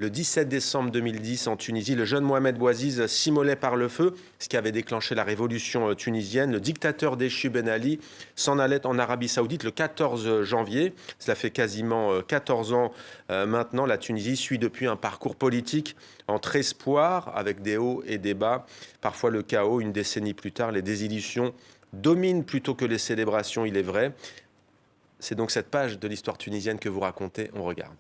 Le 17 décembre 2010, en Tunisie, le jeune Mohamed Bouaziz s'immolait par le feu, ce qui avait déclenché la révolution tunisienne. Le dictateur déchu Ben Ali s'en allait en Arabie Saoudite le 14 janvier. Cela fait quasiment 14 ans maintenant. La Tunisie suit depuis un parcours politique entre espoir, avec des hauts et des bas. Parfois le chaos, une décennie plus tard, les désillusions dominent plutôt que les célébrations, il est vrai. C'est donc cette page de l'histoire tunisienne que vous racontez. On regarde.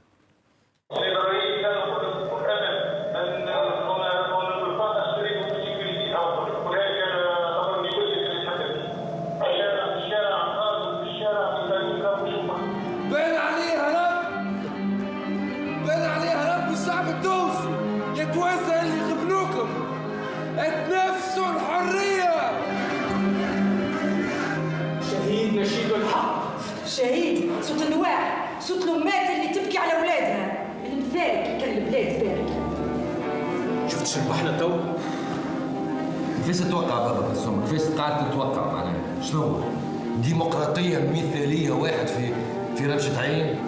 شهيد صوت النواح صوت الأمات اللي تبكي على أولادها البلاد كان البلاد بارك. شفت شربحنا تو؟ كيفاش تتوقع بابا بالسوم؟ كيفاش قاعد تتوقع معناها؟ شنو؟ ديمقراطية مثالية واحد في رمشة عين؟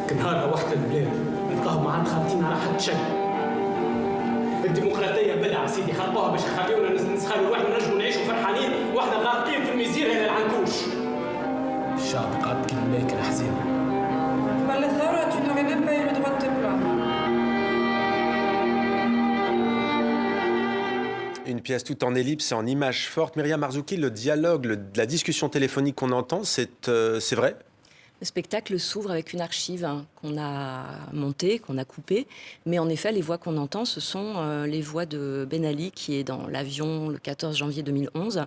كنهارها وحدة البلاد نلقاهم ما عاد خالطين على حد شيء. الديمقراطية بدعة سيدي خلقوها باش يخليونا نسخروا روحنا نجموا نعيشوا فرحانين واحنا غارقين في الميزير هنا العنكوش. الشعب قعد كلمة ماكل حزين. قبل الثورة tu n'aurais même pas eu le droit de te plaindre. Une pièce tout en ellipse et en images fortes. Myriam Marzouki, le dialogue, la discussion téléphonique qu'on entend, c'est vrai ? Le spectacle s'ouvre avec une archive qu'on a montée, qu'on a coupée. Mais en effet, les voix qu'on entend, ce sont les voix de Ben Ali, qui est dans l'avion le 14 janvier 2011,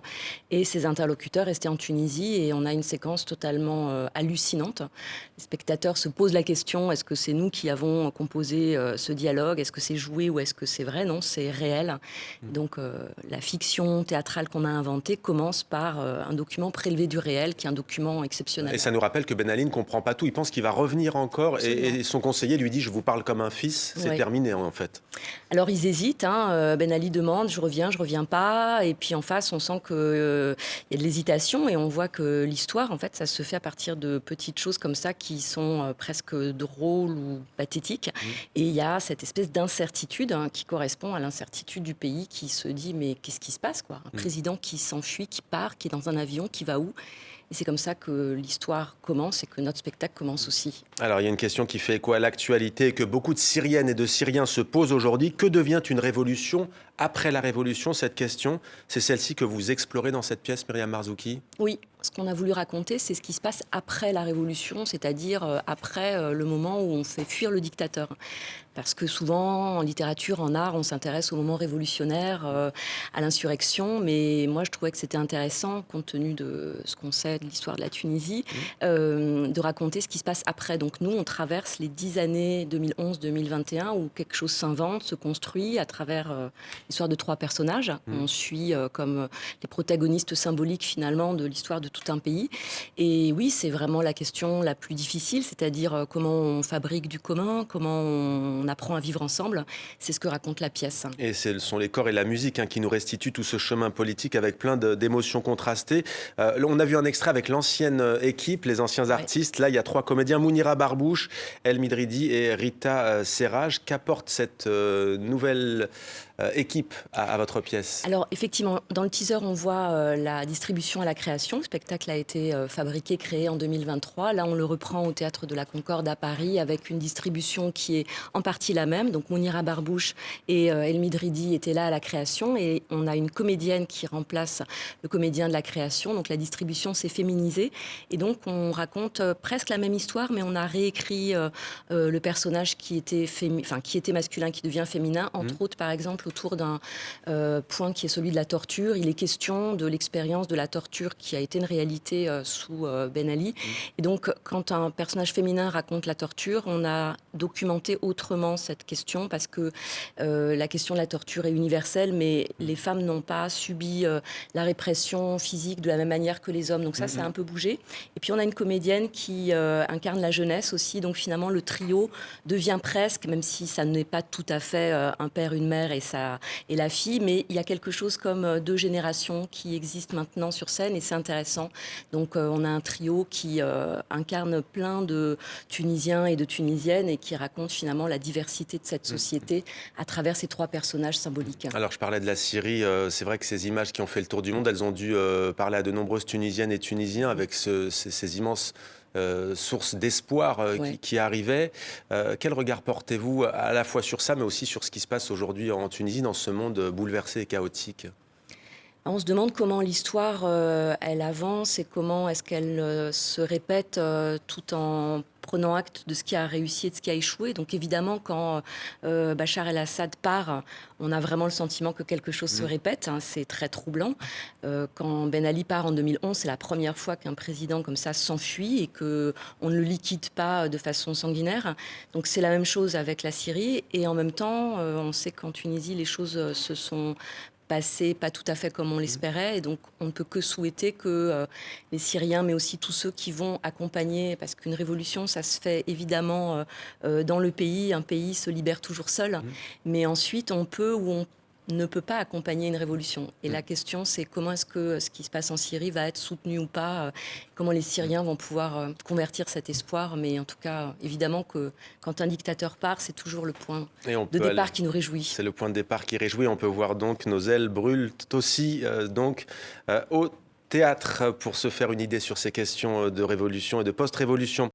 et ses interlocuteurs restés en Tunisie. Et on a une séquence totalement hallucinante. Les spectateurs se posent la question, est-ce que c'est nous qui avons composé ce dialogue ? Est-ce que c'est joué ou est-ce que c'est vrai ? Non, c'est réel. Donc la fiction théâtrale qu'on a inventée commence par un document prélevé du réel, qui est un document exceptionnel. Et ça nous rappelle que Ben Ali ne comprend pas tout. Il pense qu'il va revenir encore et son conseiller lui dit « je vous parle comme un fils ». C'est terminé en fait. Alors ils hésitent. Ben Ali demande « je reviens pas ». Et puis en face, on sent qu'il y a de l'hésitation et on voit que l'histoire, en fait, ça se fait à partir de petites choses comme ça qui sont presque drôles ou pathétiques. Et il y a cette espèce d'incertitude qui correspond à l'incertitude du pays qui se dit « mais qu'est-ce qui se passe quoi ?» Un président qui s'enfuit, qui part, qui est dans un avion, qui va où ? Et c'est comme ça que l'histoire commence et que notre spectacle commence aussi. Alors, il y a une question qui fait écho à l'actualité et que beaucoup de Syriennes et de Syriens se posent aujourd'hui. Que devient une révolution après la révolution ? Cette question, c'est celle-ci que vous explorez dans cette pièce, Myriam Marzouki ? Oui, ce qu'on a voulu raconter, c'est ce qui se passe après la révolution, c'est-à-dire après le moment où on fait fuir le dictateur. Parce que souvent, en littérature, en art, on s'intéresse au moment révolutionnaire, à l'insurrection. Mais moi, je trouvais que c'était intéressant, compte tenu de ce qu'on sait de l'histoire de la Tunisie, de raconter ce qui se passe après. Donc nous, on traverse les 10 années 2011-2021 où quelque chose s'invente, se construit à travers l'histoire de 3 personnages. On suit comme les protagonistes symboliques, finalement, de l'histoire de tout un pays. Et oui, c'est vraiment la question la plus difficile, c'est-à-dire comment on fabrique du commun, comment on apprend à vivre ensemble. C'est ce que raconte la pièce. Et ce sont les corps et la musique qui nous restituent tout ce chemin politique avec plein d'émotions contrastées. On a vu un extrait avec l'ancienne équipe, les anciens artistes. Là, il y a 3 comédiens, Mounira Barbouche, El Midridi et Rita Serraj. Qu'apporte cette nouvelle équipe à votre pièce ? Alors, effectivement, dans le teaser, on voit la distribution à la création. Le spectacle a été fabriqué, créé en 2023. Là, on le reprend au Théâtre de la Concorde à Paris avec une distribution qui est en partie la même. Donc, Mounira Barbouche et El Midridi étaient là à la création. Et on a une comédienne qui remplace le comédien de la création. Donc, la distribution s'est féminisée. Et donc, on raconte presque la même histoire, mais on a réécrit le personnage qui était masculin, qui devient féminin. Entre autres, par exemple, autour d'un point qui est celui de la torture. Il est question de l'expérience de la torture qui a été une réalité sous Ben Ali. Et donc, quand un personnage féminin raconte la torture, on a documenté autrement cette question parce que la question de la torture est universelle, mais les femmes n'ont pas subi la répression physique de la même manière que les hommes. Donc ça a un peu bougé. Et puis, on a une comédienne qui incarne la jeunesse aussi. Donc, finalement, le trio devient presque, même si ça n'est pas tout à fait un père, une mère et ça et la fille, mais il y a quelque chose comme 2 générations qui existent maintenant sur scène et c'est intéressant. Donc on a un trio qui incarne plein de Tunisiens et de Tunisiennes et qui raconte finalement la diversité de cette société à travers ces 3 personnages symboliques. Alors je parlais de la Syrie, c'est vrai que ces images qui ont fait le tour du monde, elles ont dû parler à de nombreuses Tunisiennes et Tunisiens avec ces immenses sources d'espoir qui arrivaient. Quel regard portez-vous à la fois sur ça, mais aussi sur ce qui se passe aujourd'hui en Tunisie, dans ce monde bouleversé et chaotique ? On se demande comment l'histoire, elle avance et comment est-ce qu'elle se répète tout en prenant acte de ce qui a réussi et de ce qui a échoué. Donc évidemment, quand Bachar el-Assad part, on a vraiment le sentiment que quelque chose se répète. Hein, c'est très troublant. Quand Ben Ali part en 2011, c'est la première fois qu'un président comme ça s'enfuit et qu'on ne le liquide pas de façon sanguinaire. Donc c'est la même chose avec la Syrie. Et en même temps, on sait qu'en Tunisie, les choses se sont passé pas tout à fait comme on l'espérait et donc on ne peut que souhaiter que les Syriens mais aussi tous ceux qui vont accompagner, parce qu'une révolution ça se fait évidemment dans le pays, un pays se libère toujours seul, mais ensuite on peut ou on ne peut pas accompagner une révolution. Et la question, c'est comment est-ce que ce qui se passe en Syrie va être soutenu ou pas, comment les Syriens vont pouvoir convertir cet espoir. Mais en tout cas, évidemment que quand un dictateur part, c'est toujours le point de départ qui nous réjouit. C'est le point de départ qui réjouit. On peut voir donc nos ailes brûlent aussi au théâtre pour se faire une idée sur ces questions de révolution et de post-révolution.